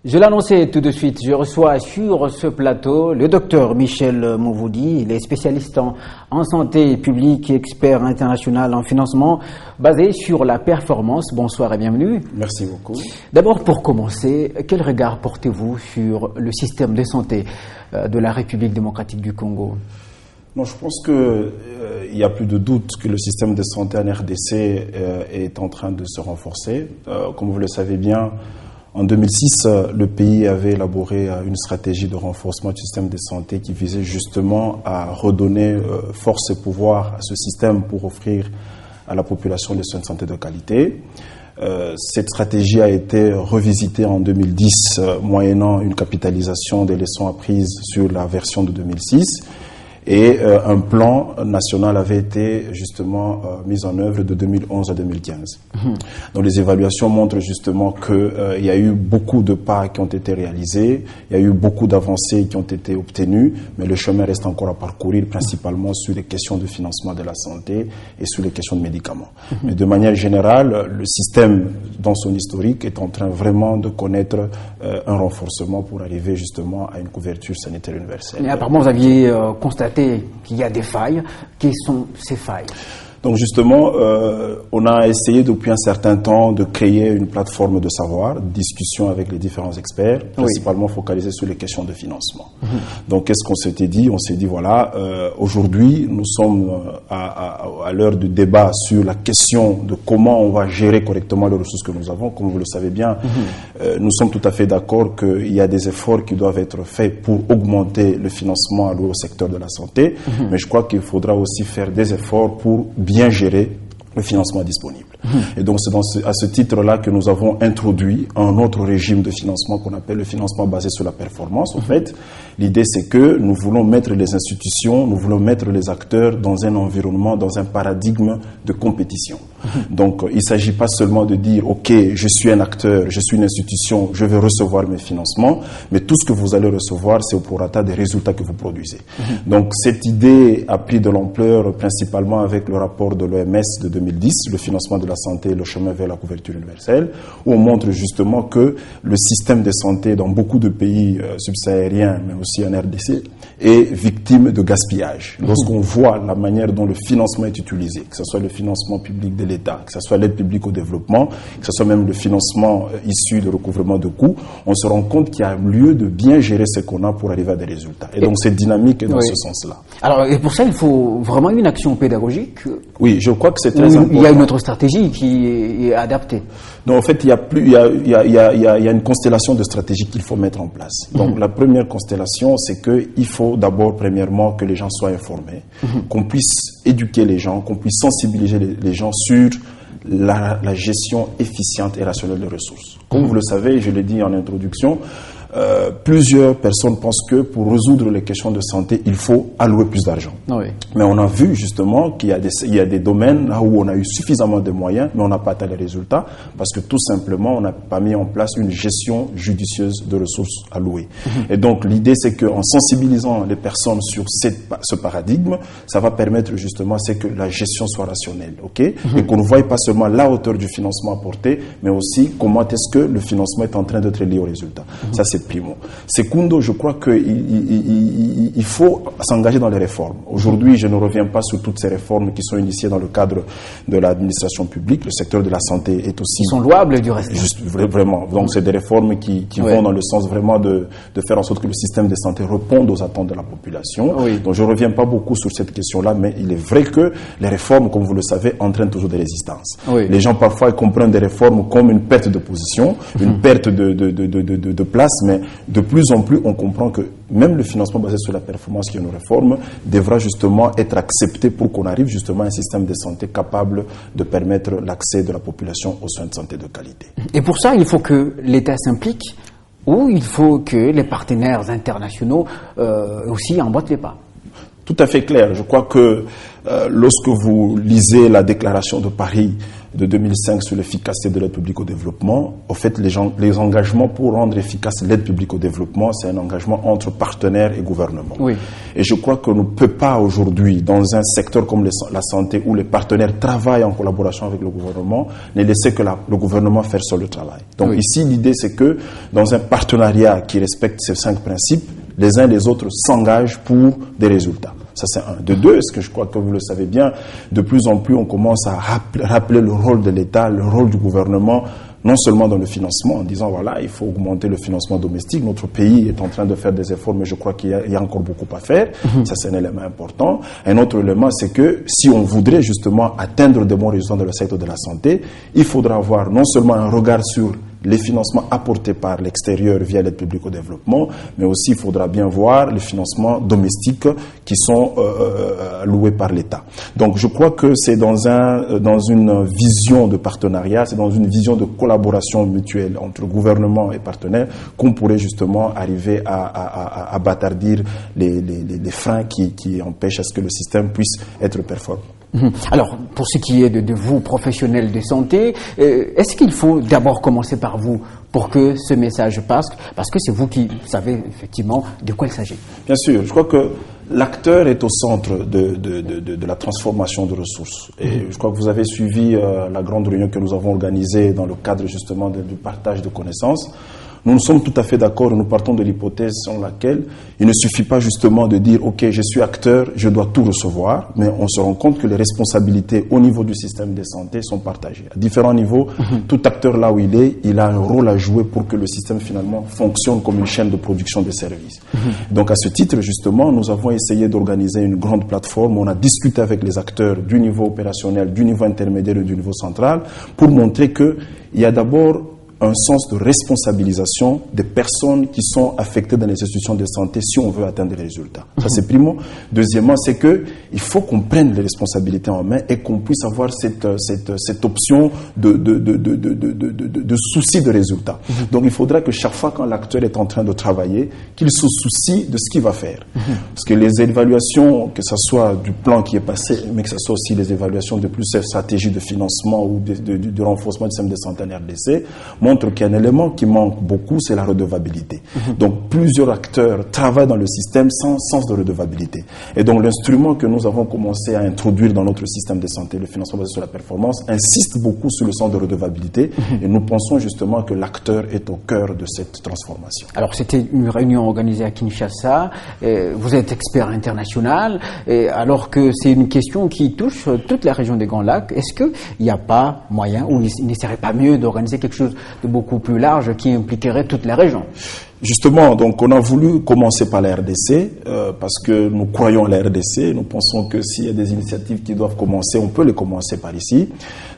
Je l'annonçais tout de suite, je reçois sur ce plateau le docteur Michel Mouvoudi. Il est spécialiste en santé publique et expert international en financement basé sur la performance. Bonsoir et bienvenue. Merci beaucoup. D'abord, pour commencer, quel regard portez-vous sur le système de santé de la République démocratique du Congo? Non, je pense qu'il y a plus de doute que le système de santé en RDC est en train de se renforcer. Comme vous le savez bien, en 2006, le pays avait élaboré une stratégie de renforcement du système de santé qui visait justement à redonner force et pouvoir à ce système pour offrir à la population des soins de santé de qualité. Cette stratégie a été revisitée en 2010, moyennant une capitalisation des leçons apprises sur la version de 2006. Et un plan national avait été justement mis en œuvre de 2011 à 2015. Donc les évaluations montrent justement qu'il y a eu beaucoup de pas qui ont été réalisés, il y a eu beaucoup d'avancées qui ont été obtenues, mais le chemin reste encore à parcourir, principalement sur les questions de financement de la santé et sur les questions de médicaments. Mais de manière générale, le système, dans son historique, est en train vraiment de connaître un renforcement pour arriver justement à une couverture sanitaire universelle. Et apparemment, vous aviez constaté qu'il y a des failles. Quelles sont ces failles? Donc justement, on a essayé depuis un certain temps de créer une plateforme de savoir, discussion avec les différents experts, principalement focalisée sur les questions de financement. Donc qu'est-ce qu'on s'était dit? On s'est dit voilà, aujourd'hui nous sommes à l'heure du débat sur la question de comment on va gérer correctement les ressources que nous avons. Comme vous le savez bien, nous sommes tout à fait d'accord qu'il y a des efforts qui doivent être faits pour augmenter le financement alloué au secteur de la santé, mais je crois qu'il faudra aussi faire des efforts pour bien gérer le financement disponible. Et donc c'est à ce titre-là que nous avons introduit un autre régime de financement qu'on appelle le financement basé sur la performance. En fait, l'idée c'est que nous voulons mettre les institutions, nous voulons mettre les acteurs dans un environnement, dans un paradigme de compétition. Donc il ne s'agit pas seulement de dire ok, je suis un acteur, je suis une institution, je vais recevoir mes financements, mais tout ce que vous allez recevoir, c'est au prorata des résultats que vous produisez. Donc cette idée a pris de l'ampleur principalement avec le rapport de l'OMS de 2010, le financement de la santé, le chemin vers la couverture universelle, où on montre justement que le système de santé dans beaucoup de pays subsahariens, mais aussi en RDC, est victime de gaspillage. Lorsqu'on voit la manière dont le financement est utilisé, que ce soit le financement public de l'État, que ce soit l'aide publique au développement, que ce soit même le financement issu de recouvrement de coûts, on se rend compte qu'il y a lieu de bien gérer ce qu'on a pour arriver à des résultats. Et donc cette dynamique est dans ce sens-là. Alors, et pour ça, il faut vraiment une action pédagogique. Oui, je crois que c'est très important. Il y a une autre stratégie qui est adaptée. Donc en fait, il y a une constellation de stratégies qu'il faut mettre en place. Donc la première constellation, c'est qu'il faut d'abord, premièrement, que les gens soient informés, qu'on puisse éduquer les gens, qu'on puisse sensibiliser les gens sur la gestion efficiente et rationnelle des ressources. Comme vous le savez, je l'ai dit en introduction, plusieurs personnes pensent que pour résoudre les questions de santé, il faut allouer plus d'argent. Mais on a vu justement qu'il y a des domaines là où on a eu suffisamment de moyens, mais on n'a pas atteint les résultats parce que tout simplement, on n'a pas mis en place une gestion judicieuse de ressources allouées. Et donc, l'idée, c'est qu'en sensibilisant les personnes sur ce paradigme, ça va permettre justement que la gestion soit rationnelle, et qu'on ne voie pas seulement la hauteur du financement apporté, mais aussi comment est-ce que le financement est en train d'être lié aux résultats. Ça, c'est primo. Secundo, je crois qu'il faut s'engager dans les réformes. Aujourd'hui, je ne reviens pas sur toutes ces réformes qui sont initiées dans le cadre de l'administration publique. Le secteur de la santé est aussi... Ils sont louables du reste. Juste, vraiment. Donc, c'est des réformes qui vont dans le sens vraiment de faire en sorte que le système de santé réponde aux attentes de la population. Donc, je ne reviens pas beaucoup sur cette question-là, mais il est vrai que les réformes, comme vous le savez, entraînent toujours des résistances. Les gens, parfois, ils comprennent des réformes comme une perte de position, une perte de place, mais de plus en plus, on comprend que même le financement basé sur la performance qui est une réforme devra justement être accepté pour qu'on arrive justement à un système de santé capable de permettre l'accès de la population aux soins de santé de qualité. Et pour ça, il faut que l'État s'implique ou il faut que les partenaires internationaux aussi emboîtent les pas? Tout à fait clair. Je crois que lorsque vous lisez la déclaration de Paris de 2005 sur l'efficacité de l'aide publique au développement, au fait, les engagements pour rendre efficace l'aide publique au développement, c'est un engagement entre partenaires et gouvernement. Oui. Et je crois qu'on ne peut pas aujourd'hui, dans un secteur comme la santé, où les partenaires travaillent en collaboration avec le gouvernement, ne laisser que le gouvernement faire seul le travail. Donc ici, l'idée, c'est que dans un partenariat qui respecte ces 5 principes, les uns et les autres s'engagent pour des résultats. Ça, c'est un. De deux, est-ce que je crois que vous le savez bien, de plus en plus, on commence à rappeler le rôle de l'État, le rôle du gouvernement, non seulement dans le financement, en disant, voilà, il faut augmenter le financement domestique. Notre pays est en train de faire des efforts, mais je crois qu'il y a encore beaucoup à faire. Ça, c'est un élément important. Un autre élément, c'est que si on voudrait justement atteindre de bons résultats dans le secteur de la santé, il faudra avoir non seulement un regard sur les financements apportés par l'extérieur via l'aide publique au développement, mais aussi il faudra bien voir les financements domestiques qui sont alloués par l'État. Donc je crois que c'est dans une vision de partenariat, c'est dans une vision de collaboration mutuelle entre gouvernement et partenaires qu'on pourrait justement arriver à bâtardir les freins qui empêchent à ce que le système puisse être performant. Alors, pour ce qui est de vous, professionnels de santé, est-ce qu'il faut d'abord commencer par vous pour que ce message passe? Parce que c'est vous qui savez effectivement de quoi il s'agit. Bien sûr, je crois que l'acteur est au centre de la transformation de ressources. Et je crois que vous avez suivi la grande réunion que nous avons organisée dans le cadre justement du partage de connaissances. Nous sommes tout à fait d'accord et nous partons de l'hypothèse selon laquelle il ne suffit pas justement de dire « Ok, je suis acteur, je dois tout recevoir », mais on se rend compte que les responsabilités au niveau du système de santé sont partagées. À différents niveaux, tout acteur là où il est, il a un rôle à jouer pour que le système finalement fonctionne comme une chaîne de production de services. Donc à ce titre, justement, nous avons essayé d'organiser une grande plateforme. On a discuté avec les acteurs du niveau opérationnel, du niveau intermédiaire et du niveau central pour montrer qu'il y a d'abord un sens de responsabilisation des personnes qui sont affectées dans les institutions de santé si on veut atteindre des résultats. Ça, c'est primo. Deuxièmement, c'est que il faut qu'on prenne les responsabilités en main et qu'on puisse avoir cette option de souci de résultats. Donc, il faudra que chaque fois quand l'acteur est en train de travailler, qu'il se soucie de ce qu'il va faire. Parce que les évaluations, que ce soit du plan qui est passé, mais que ce soit aussi les évaluations de plusieurs stratégies de financement ou de renforcement du système de santé en RDC, montre qu'il y a un élément qui manque beaucoup, c'est la redevabilité. Donc, plusieurs acteurs travaillent dans le système sans sens de redevabilité. Et donc, l'instrument que nous avons commencé à introduire dans notre système de santé, le financement basé sur la performance, insiste beaucoup sur le sens de redevabilité. Et nous pensons justement que l'acteur est au cœur de cette transformation. Alors, c'était une réunion organisée à Kinshasa. Vous êtes expert international. Alors que c'est une question qui touche toute la région des Grands Lacs, est-ce qu'il n'y a pas moyen, ou il ne serait pas mieux d'organiser quelque chose de beaucoup plus large qui impliquerait toute la région? Justement, donc on a voulu commencer par la RDC parce que nous croyons à la RDC. Nous pensons que s'il y a des initiatives qui doivent commencer, on peut les commencer par ici.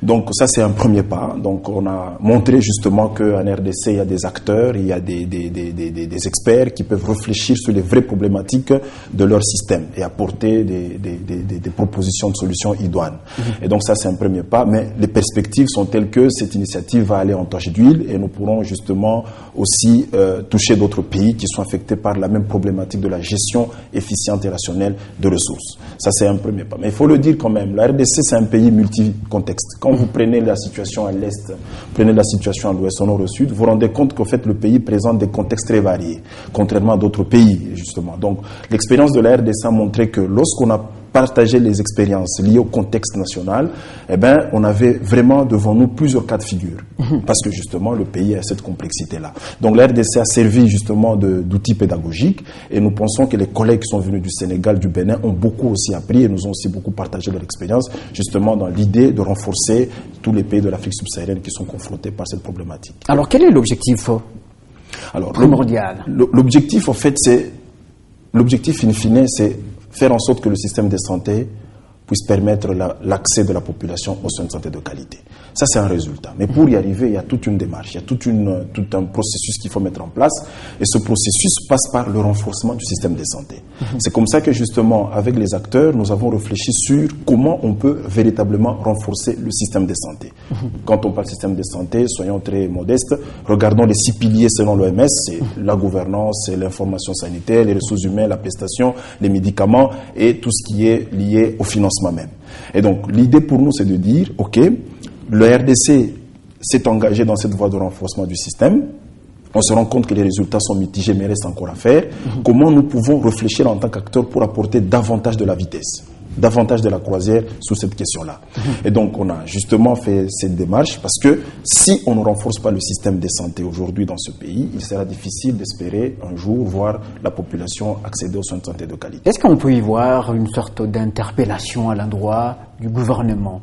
Donc ça, c'est un premier pas. Donc on a montré justement qu'en RDC, il y a des acteurs, il y a des experts qui peuvent réfléchir sur les vraies problématiques de leur système et apporter des propositions de solutions idoines. Et donc ça, c'est un premier pas. Mais les perspectives sont telles que cette initiative va aller en tache d'huile et nous pourrons justement aussi toucher d'autres pays qui sont affectés par la même problématique de la gestion efficiente et rationnelle de ressources. Ça, c'est un premier pas. Mais il faut le dire quand même, la RDC, c'est un pays multi-contexte. Quand vous prenez la situation à l'Est, prenez la situation à l'Ouest, au Nord, au Sud, vous vous rendez compte qu'en fait, le pays présente des contextes très variés, contrairement à d'autres pays, justement. Donc, l'expérience de la RDC a montré que lorsqu'on a partager les expériences liées au contexte national, eh ben, on avait vraiment devant nous plusieurs cas de figure. Parce que justement, le pays a cette complexité-là. Donc, la RDC a servi justement d'outil pédagogique et nous pensons que les collègues qui sont venus du Sénégal, du Bénin, ont beaucoup aussi appris et nous ont aussi beaucoup partagé leur expérience, justement dans l'idée de renforcer tous les pays de l'Afrique subsaharienne qui sont confrontés par cette problématique. Alors, quel est l'objectif primordial? L'objectif, en fait, l'objectif in fine, c'est faire en sorte que le système de santé puisse permettre l'accès de la population aux soins de santé de qualité. Ça, c'est un résultat. Mais pour y arriver, il y a toute une démarche, il y a tout un processus qu'il faut mettre en place. Et ce processus passe par le renforcement du système de santé. C'est comme ça que, justement, avec les acteurs, nous avons réfléchi sur comment on peut véritablement renforcer le système de santé. Quand on parle de système de santé, soyons très modestes, regardons les 6 piliers selon l'OMS, c'est la gouvernance, c'est l'information sanitaire, les ressources humaines, la prestation, les médicaments et tout ce qui est lié au financement même. Et donc, l'idée pour nous, c'est de dire, OK, le RDC s'est engagé dans cette voie de renforcement du système. On se rend compte que les résultats sont mitigés, mais reste encore à faire. Comment nous pouvons réfléchir en tant qu'acteurs pour apporter davantage de la vitesse, davantage de la croisière sur cette question-là. Et donc, on a justement fait cette démarche parce que si on ne renforce pas le système de santé aujourd'hui dans ce pays, il sera difficile d'espérer un jour voir la population accéder aux soins de santé de qualité. Est-ce qu'on peut y voir une sorte d'interpellation à l'endroit du gouvernement?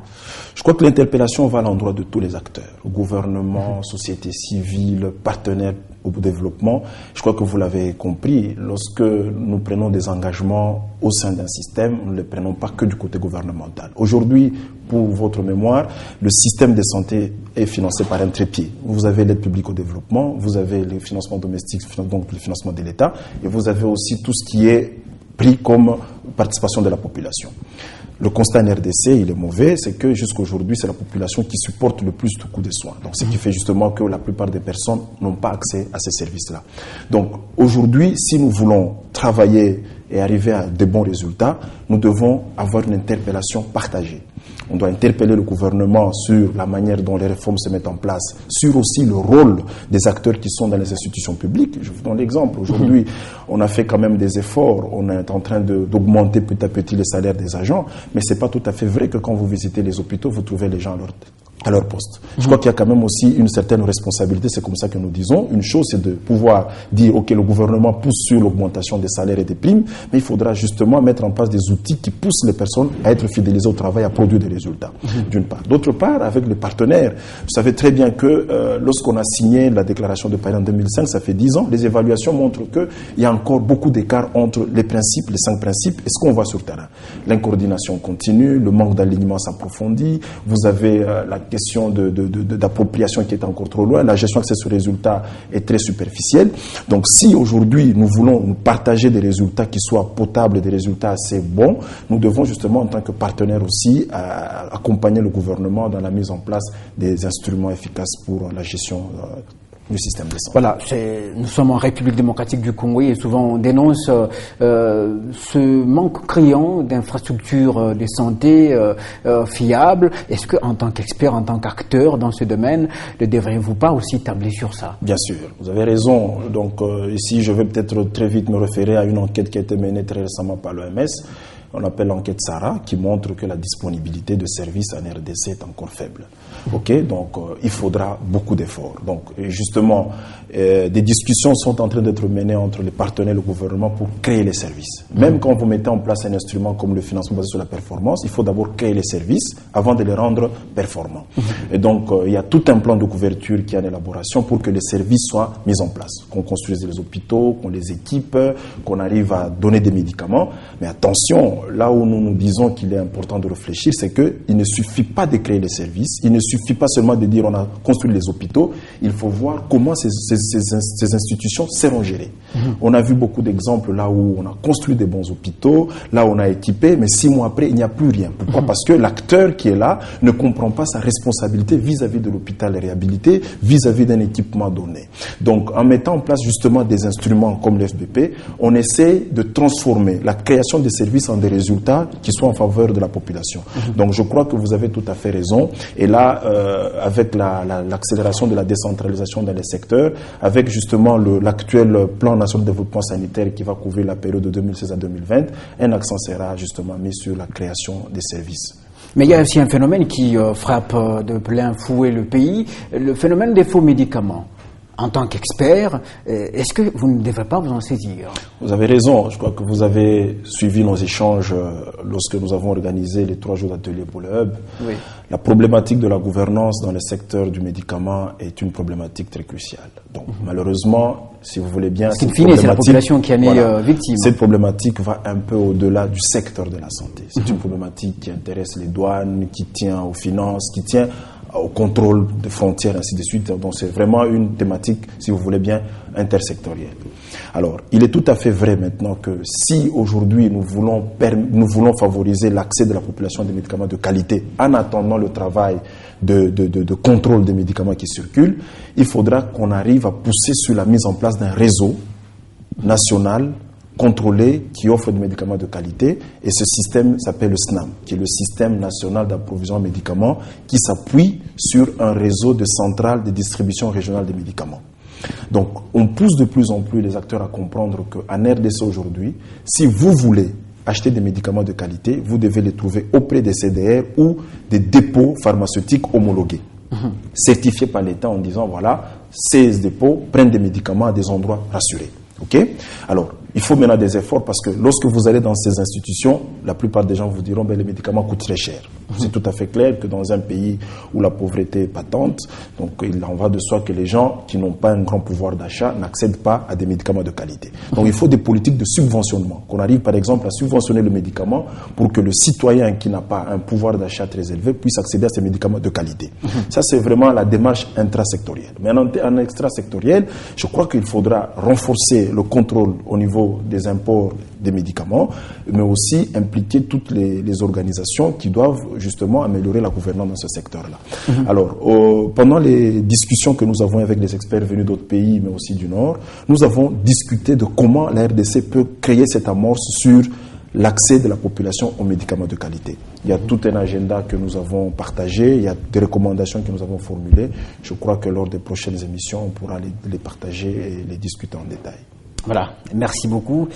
Je crois que l'interpellation va à l'endroit de tous les acteurs, gouvernement, société civile, partenaires au développement. Je crois que vous l'avez compris, lorsque nous prenons des engagements au sein d'un système, nous ne les prenons pas que du côté gouvernemental. Aujourd'hui, pour votre mémoire, le système de santé est financé par un trépied. Vous avez l'aide publique au développement, vous avez les financements domestiques, donc le financement de l'État, et vous avez aussi tout ce qui est pris comme participation de la population. Le constat en RDC, il est mauvais, c'est que jusqu'à aujourd'hui, c'est la population qui supporte le plus du coût des soins. Donc, ce qui fait justement que la plupart des personnes n'ont pas accès à ces services-là. Donc, aujourd'hui, si nous voulons travailler et arriver à de bons résultats, nous devons avoir une interpellation partagée. On doit interpeller le gouvernement sur la manière dont les réformes se mettent en place, sur aussi le rôle des acteurs qui sont dans les institutions publiques. Je vous donne l'exemple. Aujourd'hui, on a fait quand même des efforts. On est en train d'augmenter petit à petit les salaires des agents. Mais ce n'est pas tout à fait vrai que quand vous visitez les hôpitaux, vous trouvez les gens à leur poste. Je crois qu'il y a quand même aussi une certaine responsabilité, c'est comme ça que nous disons. Une chose, c'est de pouvoir dire, OK, le gouvernement pousse sur l'augmentation des salaires et des primes, mais il faudra justement mettre en place des outils qui poussent les personnes à être fidélisées au travail, à produire des résultats, d'une part. D'autre part, avec les partenaires, vous savez très bien que lorsqu'on a signé la déclaration de Paris en 2005, ça fait 10 ans, les évaluations montrent qu'il y a encore beaucoup d'écart entre les principes, les 5 principes, et ce qu'on voit sur le terrain. L'incoordination continue, le manque d'alignement s'approfondit, vous avez la question d'appropriation qui est encore trop loin. La gestion accès aux résultats est très superficielle. Donc, si aujourd'hui nous voulons nous partager des résultats qui soient potables, des résultats assez bons, nous devons justement, en tant que partenaire aussi, accompagner le gouvernement dans la mise en place des instruments efficaces pour la gestion du système de santé. Voilà, nous sommes en République démocratique du Congo et souvent on dénonce ce manque criant d'infrastructures de santé fiables. Est-ce que, en tant qu'expert, en tant qu'acteur dans ce domaine, ne devriez-vous pas aussi tabler sur ça? Bien sûr, vous avez raison. Donc ici, je vais peut-être très vite me référer à une enquête qui a été menée très récemment par l'OMS. On appelle l'enquête SARA, qui montre que la disponibilité de services en RDC est encore faible. Ok, donc il faudra beaucoup d'efforts. Donc justement, des discussions sont en train d'être menées entre les partenaires et le gouvernement pour créer les services. Même quand vous mettez en place un instrument comme le financement basé sur la performance, il faut d'abord créer les services avant de les rendre performants. Et donc il y a tout un plan de couverture qui est en élaboration pour que les services soient mis en place, qu'on construise les hôpitaux, qu'on les équipe, qu'on arrive à donner des médicaments. Mais attention, là où nous nous disons qu'il est important de réfléchir, c'est qu'il ne suffit pas de créer les services, il ne suffit pas seulement de dire on a construit les hôpitaux, il faut voir comment ces institutions seront gérées. On a vu beaucoup d'exemples là où on a construit des bons hôpitaux, là où on a équipé, mais 6 mois après, il n'y a plus rien. Pourquoi? Parce que l'acteur qui est là ne comprend pas sa responsabilité vis-à-vis de l'hôpital réhabilité, vis-à-vis d'un équipement donné. Donc, en mettant en place justement des instruments comme l'FBP, on essaie de transformer la création des services en des résultats qui soient en faveur de la population. Donc, je crois que vous avez tout à fait raison. Et là, avec l'accélération de la décentralisation dans les secteurs, avec justement l'actuel plan national de développement sanitaire qui va couvrir la période de 2016 à 2020, un accent sera justement mis sur la création des services. Mais il y a aussi un phénomène qui frappe de plein fouet le pays, le phénomène des faux médicaments. En tant qu'expert, est-ce que vous ne devrez pas vous en saisir? Vous avez raison. Je crois que vous avez suivi nos échanges lorsque nous avons organisé les 3 jours d'atelier pour le Hub. Oui. La problématique de la gouvernance dans le secteur du médicament est une problématique très cruciale. Donc, malheureusement, si vous voulez bien, c'est la population qui en est victime. Cette problématique va un peu au-delà du secteur de la santé. C'est une problématique qui intéresse les douanes, qui tient aux finances, qui tient au contrôle des frontières, ainsi de suite. Donc c'est vraiment une thématique, si vous voulez bien, intersectorielle. Alors, il est tout à fait vrai maintenant que si aujourd'hui nous voulons favoriser l'accès de la population à des médicaments de qualité en attendant le travail de contrôle des médicaments qui circulent, il faudra qu'on arrive à pousser sur la mise en place d'un réseau national contrôlé qui offre des médicaments de qualité, et ce système s'appelle le SNAM, qui est le système national d'approvisionnement en médicaments, qui s'appuie sur un réseau de centrales de distribution régionale des médicaments. Donc, on pousse de plus en plus les acteurs à comprendre qu'en RDC aujourd'hui, si vous voulez acheter des médicaments de qualité, vous devez les trouver auprès des CDR ou des dépôts pharmaceutiques homologués, certifiés par l'État en disant, voilà, ces dépôts prennent des médicaments à des endroits rassurés. Ok? Alors, il faut maintenant des efforts parce que lorsque vous allez dans ces institutions, la plupart des gens vous diront les médicaments coûtent très cher. C'est tout à fait clair que dans un pays où la pauvreté est patente, donc il en va de soi que les gens qui n'ont pas un grand pouvoir d'achat n'accèdent pas à des médicaments de qualité. Donc il faut des politiques de subventionnement. Qu'on arrive par exemple à subventionner le médicament pour que le citoyen qui n'a pas un pouvoir d'achat très élevé puisse accéder à ces médicaments de qualité. Ça c'est vraiment la démarche intrasectorielle. Mais en extrasectoriel, je crois qu'il faudra renforcer le contrôle au niveau des imports des médicaments, mais aussi impliquer toutes les organisations qui doivent justement améliorer la gouvernance dans ce secteur-là. Alors, pendant les discussions que nous avons avec les experts venus d'autres pays, mais aussi du Nord, nous avons discuté de comment la RDC peut créer cette amorce sur l'accès de la population aux médicaments de qualité. Il y a tout un agenda que nous avons partagé, il y a des recommandations que nous avons formulées. Je crois que lors des prochaines émissions, on pourra les partager et les discuter en détail. Voilà, merci beaucoup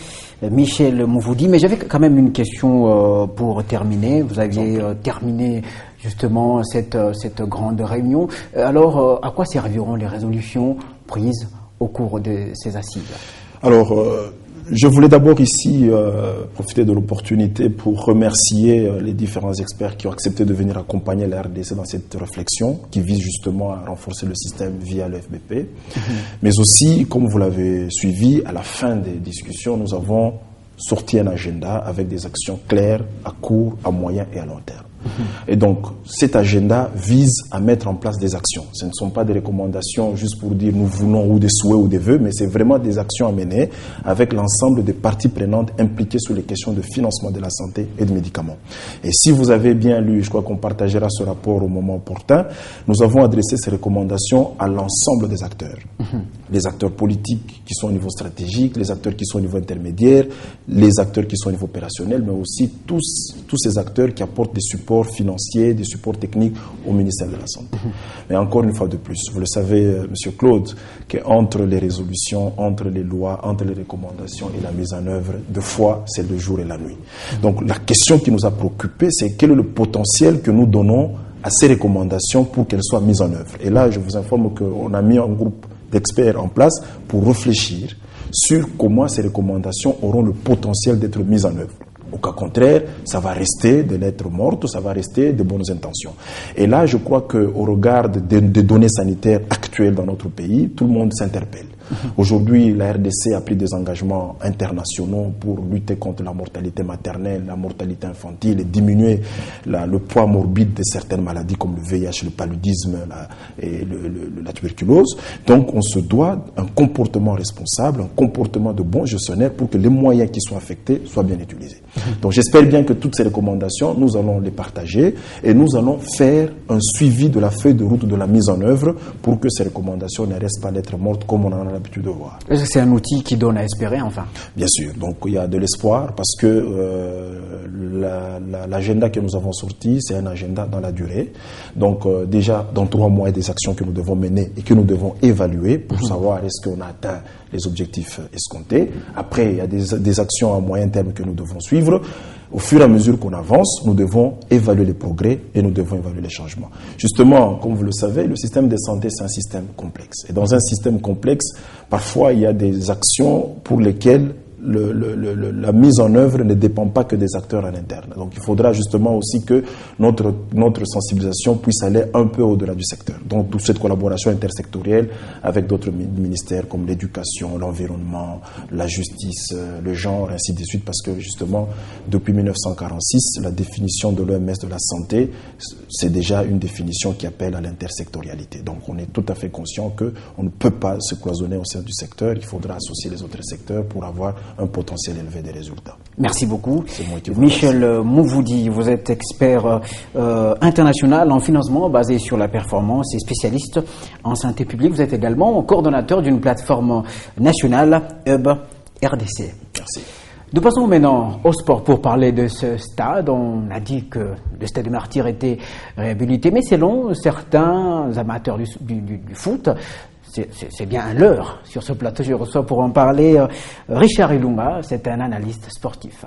Michel Mouvoudi. Mais j'avais quand même une question pour terminer. Vous aviez terminé justement cette grande réunion. Alors, à quoi serviront les résolutions prises au cours de ces assises? Alors, je voulais d'abord ici profiter de l'opportunité pour remercier les différents experts qui ont accepté de venir accompagner la RDC dans cette réflexion qui vise justement à renforcer le système via le FBP. Mais aussi, comme vous l'avez suivi, à la fin des discussions, nous avons sorti un agenda avec des actions claires à court, à moyen et à long terme. Et donc, cet agenda vise à mettre en place des actions. Ce ne sont pas des recommandations juste pour dire nous voulons ou des souhaits ou des vœux, mais c'est vraiment des actions à mener avec l'ensemble des parties prenantes impliquées sur les questions de financement de la santé et de médicaments. Et si vous avez bien lu, je crois qu'on partagera ce rapport au moment opportun, nous avons adressé ces recommandations à l'ensemble des acteurs. Les acteurs politiques qui sont au niveau stratégique, les acteurs qui sont au niveau intermédiaire, les acteurs qui sont au niveau opérationnel, mais aussi tous ces acteurs qui apportent des supports financiers, des supports techniques au ministère de la Santé. Mais encore une fois de plus, vous le savez, Monsieur Claude, qu'entre les résolutions, entre les lois, entre les recommandations et la mise en œuvre, deux fois, c'est le jour et la nuit. Donc la question qui nous a préoccupés, c'est quel est le potentiel que nous donnons à ces recommandations pour qu'elles soient mises en œuvre. Et là, je vous informe qu'on a mis un groupe d'experts en place pour réfléchir sur comment ces recommandations auront le potentiel d'être mises en œuvre. Au cas contraire, ça va rester des lettres mortes, ça va rester de bonnes intentions. Et là, je crois qu'au regard des données sanitaires actuelles dans notre pays, tout le monde s'interpelle. Aujourd'hui, la RDC a pris des engagements internationaux pour lutter contre la mortalité maternelle, la mortalité infantile et diminuer le poids morbide de certaines maladies comme le VIH, le paludisme et la tuberculose. Donc, on se doit un comportement responsable, un comportement de bon gestionnaire pour que les moyens qui sont affectés soient bien utilisés. Donc, j'espère bien que toutes ces recommandations, nous allons les partager et nous allons faire un suivi de la feuille de route de la mise en œuvre pour que ces recommandations ne restent pas lettres mortes comme on en a l'habitude de voir. Est-ce que c'est un outil qui donne à espérer, enfin? Bien sûr. Donc, il y a de l'espoir parce que l'agenda que nous avons sorti, c'est un agenda dans la durée. Donc, déjà, dans 3 mois, il y a des actions que nous devons mener et que nous devons évaluer pour savoir est-ce qu'on a atteint les objectifs escomptés. Après, il y a des actions à moyen terme que nous devons suivre. Au fur et à mesure qu'on avance, nous devons évaluer les progrès et nous devons évaluer les changements. Justement, comme vous le savez, le système de santé, c'est un système complexe. Et dans un système complexe, parfois, il y a des actions pour lesquelles la mise en œuvre ne dépend pas que des acteurs en interne. Donc il faudra justement aussi que notre sensibilisation puisse aller un peu au-delà du secteur. Donc toute cette collaboration intersectorielle avec d'autres ministères comme l'éducation, l'environnement, la justice, le genre, ainsi de suite, parce que justement depuis 1946, la définition de l'OMS de la santé, c'est déjà une définition qui appelle à l'intersectorialité. Donc on est tout à fait conscient qu'on ne peut pas se cloisonner au sein du secteur, il faudra associer les autres secteurs pour avoir un potentiel élevé des résultats. Merci beaucoup. Michel Mouvoudi, vous êtes expert international en financement basé sur la performance et spécialiste en santé publique. Vous êtes également coordonnateur d'une plateforme nationale Hub RDC. Merci. Nous passons maintenant au sport pour parler de ce stade. On a dit que le stade des Martyrs était réhabilité, mais selon certains amateurs du foot, c'est bien un leurre. Sur ce plateau, je reçois pour en parler Richard Ilunga, c'est un analyste sportif.